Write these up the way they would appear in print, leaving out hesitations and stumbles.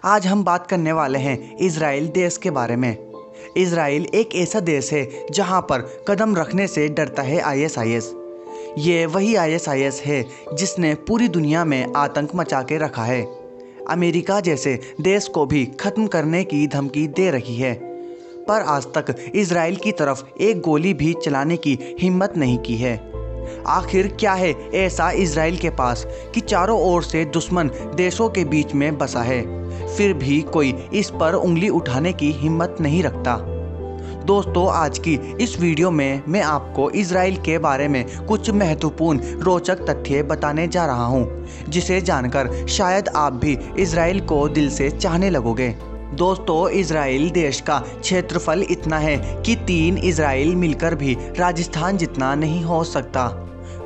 आज हम बात करने वाले हैं इजराइल देश के बारे में। इजराइल एक ऐसा देश है जहां पर कदम रखने से डरता है आईएसआईएस। ये वही आईएसआईएस है जिसने पूरी दुनिया में आतंक मचा के रखा है। अमेरिका जैसे देश को भी खत्म करने की धमकी दे रही है, पर आज तक इजराइल की तरफ एक गोली भी चलाने की हिम्मत नहीं की है। आखिर क्या है ऐसा इजराइल के पास कि चारों ओर से दुश्मन देशों के बीच में बसा है, फिर भी कोई इस पर उंगली उठाने की हिम्मत नहीं रखता। दोस्तों, आज की इस वीडियो में मैं आपको इजराइल के बारे में कुछ महत्वपूर्ण रोचक तथ्य बताने जा रहा हूं, जिसे जानकर शायद आप भी इजराइल को दिल से चाहने लगोगे। दोस्तों, इजराइल देश का क्षेत्रफल इतना है कि 3 इजराइल मिलकर भी राजस्थान जितना नहीं हो सकता।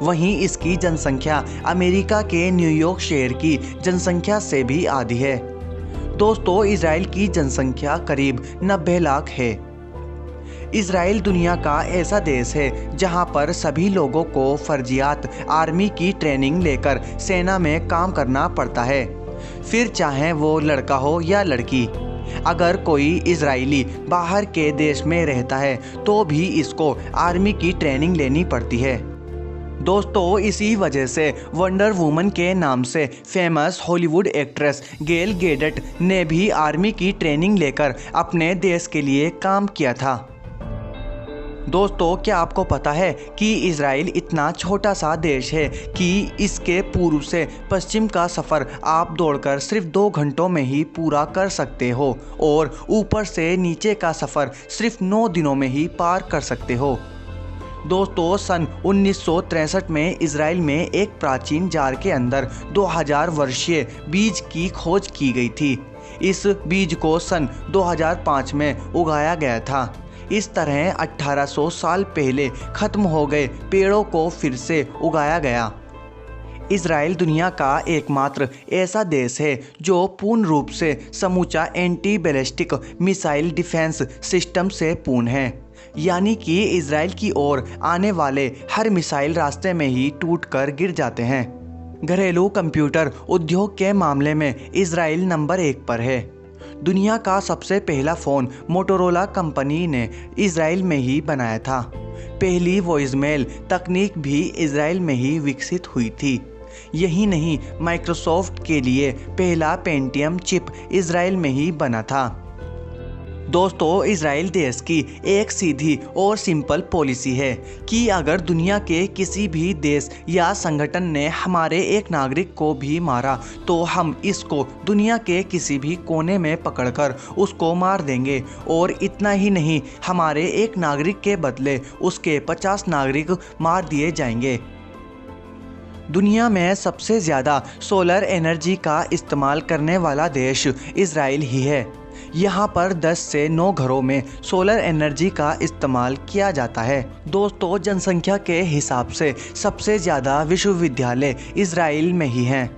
वहीं इसकी जनसंख्या अमेरिका के न्यूयॉर्क शहर की जनसंख्या से भी आधी है। दोस्तों, इजराइल की जनसंख्या करीब 90 लाख है। इजराइल दुनिया का ऐसा देश है जहां पर सभी लोगों को फर्जियात आर्मी की ट्रेनिंग लेकर सेना में काम करना पड़ता है, फिर चाहे वो लड़का हो या लड़की। अगर कोई इजरायली बाहर के देश में रहता है तो भी इसको आर्मी की ट्रेनिंग लेनी पड़ती है। दोस्तों, इसी वजह से वंडर वुमन के नाम से फेमस हॉलीवुड एक्ट्रेस गेल गैडट ने भी आर्मी की ट्रेनिंग लेकर अपने देश के लिए काम किया था। दोस्तों, क्या आपको पता है कि इजराइल इतना छोटा सा देश है कि इसके पूर्व से पश्चिम का सफ़र आप दौड़कर सिर्फ 2 घंटों में ही पूरा कर सकते हो और ऊपर से नीचे का सफ़र सिर्फ 9 दिनों में ही पार कर सकते हो। दोस्तों, सन 1963 में इजराइल में एक प्राचीन जार के अंदर 2000 वर्षीय बीज की खोज की गई थी। इस बीज को सन 2005 में उगाया गया था। इस तरह 1800 साल पहले खत्म हो गए पेड़ों को फिर से उगाया गया। इजराइल दुनिया का एकमात्र ऐसा देश है जो पूर्ण रूप से समूचा anti ballistic missile defence system से पूर्ण है, यानी कि इजराइल की ओर आने वाले हर मिसाइल रास्ते में ही टूटकर गिर जाते हैं। घरेलू कंप्यूटर उद्योग के मामले में इजराइल नंबर 1 पर है। दुनिया का सबसे पहला फ़ोन मोटोरोला कंपनी ने इजराइल में ही बनाया था। पहली वॉइसमेल तकनीक भी इजराइल में ही विकसित हुई थी। यही नहीं, माइक्रोसॉफ्ट के लिए पहला पेंटियम चिप इजराइल में ही बना था। दोस्तों, इजराइल देश की एक सीधी और सिंपल पॉलिसी है कि अगर दुनिया के किसी भी देश या संगठन ने हमारे एक नागरिक को भी मारा तो हम इसको दुनिया के किसी भी कोने में पकड़कर उसको मार देंगे, और इतना ही नहीं, हमारे एक नागरिक के बदले उसके 50 नागरिक मार दिए जाएंगे। दुनिया में सबसे ज़्यादा सोलर एनर्जी का इस्तेमाल करने वाला देश इजराइल ही है। यहाँ पर 10 से 9 घरों में सोलर एनर्जी का इस्तेमाल किया जाता है। दोस्तों, जनसंख्या के हिसाब से सबसे ज़्यादा विश्वविद्यालय इजराइल में ही हैं।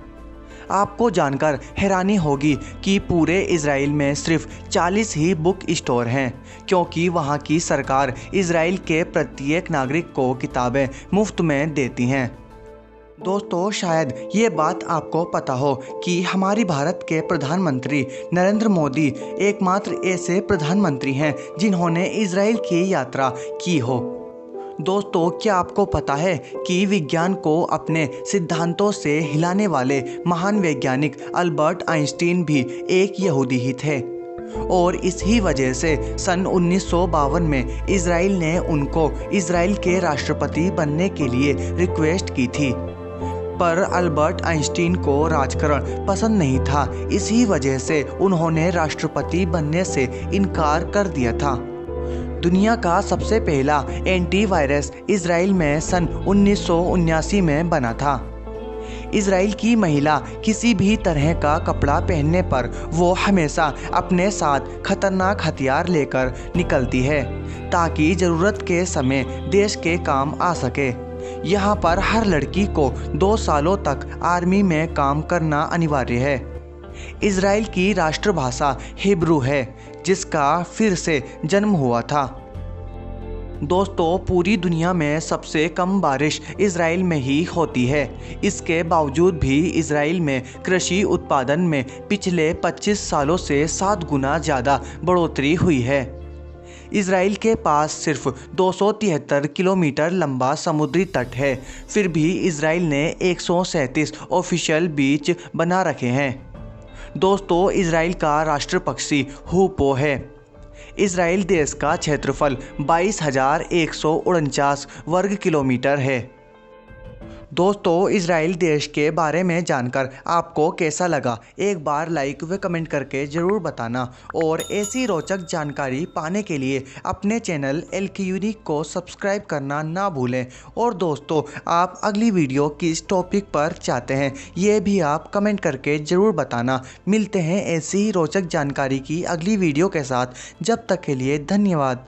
आपको जानकर हैरानी होगी कि पूरे इजराइल में सिर्फ 40 ही बुक स्टोर हैं, क्योंकि वहाँ की सरकार इजराइल के प्रत्येक नागरिक को किताबें मुफ्त में देती हैं। दोस्तों, शायद ये बात आपको पता हो कि हमारी भारत के प्रधानमंत्री नरेंद्र मोदी एकमात्र ऐसे प्रधानमंत्री हैं जिन्होंने इजराइल की यात्रा की हो। दोस्तों, क्या आपको पता है कि विज्ञान को अपने सिद्धांतों से हिलाने वाले महान वैज्ञानिक अल्बर्ट आइंस्टीन भी एक यहूदी ही थे, और इसी वजह से सन 1952 में इजराइल ने उनको इजराइल के राष्ट्रपति बनने के लिए रिक्वेस्ट की थी। पर अल्बर्ट आइंस्टीन को राजकारण पसंद नहीं था, इसी वजह से उन्होंने राष्ट्रपति बनने से इनकार कर दिया था। दुनिया का सबसे पहला एंटीवायरस इजराइल में सन 1979 में बना था। इजराइल की महिला किसी भी तरह का कपड़ा पहनने पर वो हमेशा अपने साथ खतरनाक हथियार लेकर निकलती है, ताकि ज़रूरत के समय देश के काम आ सके। यहाँ पर हर लड़की को 2 सालों तक आर्मी में काम करना अनिवार्य है। इजराइल की राष्ट्रभाषा हिब्रू है, जिसका फिर से जन्म हुआ था। दोस्तों, पूरी दुनिया में सबसे कम बारिश इजराइल में ही होती है। इसके बावजूद भी इजराइल में कृषि उत्पादन में पिछले 25 सालों से 7 गुना ज़्यादा बढ़ोतरी हुई है। इजराइल के पास सिर्फ 273 किलोमीटर लंबा समुद्री तट है, फिर भी इजराइल ने 137 ऑफिशियल बीच बना रखे हैं। दोस्तों, इजराइल का राष्ट्र पक्षी हूपो है। इजराइल देश का क्षेत्रफल 22,149 वर्ग किलोमीटर है। दोस्तों, इजराइल देश के बारे में जानकर आपको कैसा लगा? एक बार लाइक व कमेंट करके ज़रूर बताना और ऐसी रोचक जानकारी पाने के लिए अपने चैनल LK यूनिक को सब्सक्राइब करना ना भूलें। और दोस्तों, आप अगली वीडियो किस टॉपिक पर चाहते हैं ये भी आप कमेंट करके ज़रूर बताना। मिलते हैं ऐसी ही रोचक जानकारी की अगली वीडियो के साथ। जब तक के लिए धन्यवाद।